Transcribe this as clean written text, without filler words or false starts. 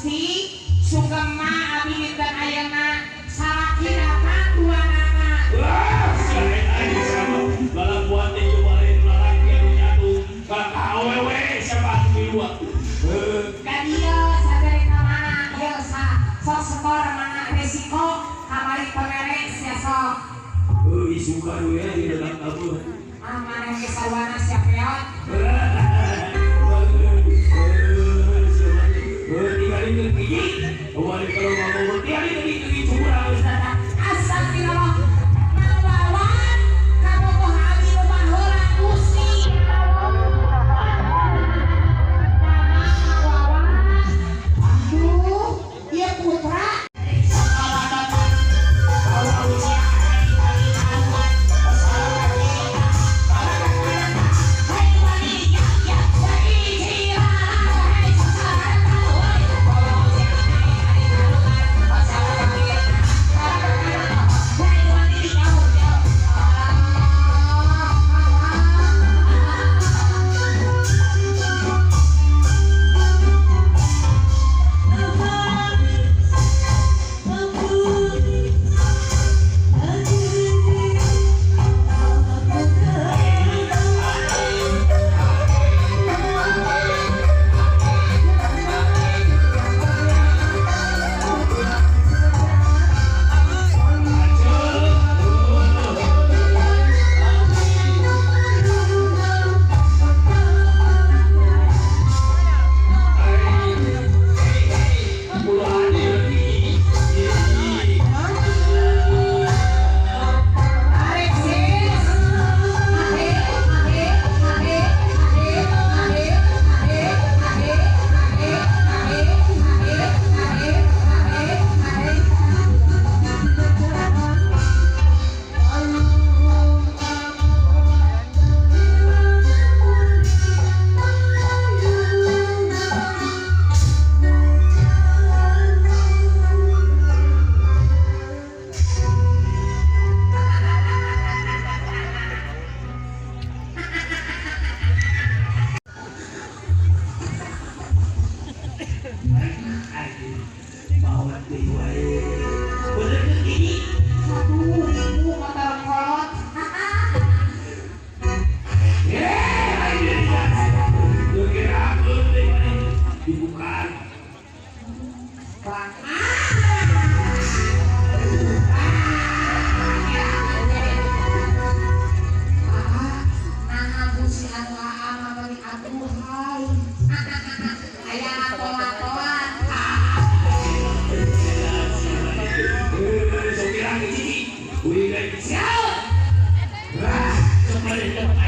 Gusti sugema abdi dan ayana salakina dua nama. Wah, selain aja sama balang buat itu kemarin lelaki anu nyatu kakak awewe siapa dua. Kadia sadari kamana ieu sok setor mana resiko kamari pemeres ya sok. Suka dulu ya di dalam kabur. Mana yang sarwana siap ya. Tinggalin ke gigi. Kemarin kalau mau tinggalin ke gigi curang. Astagfirullah. Nawawan kamu kok habi rumah orang Gusti. Nawawan. Aduh, dia putra. Wih, siap. Wah, kembali.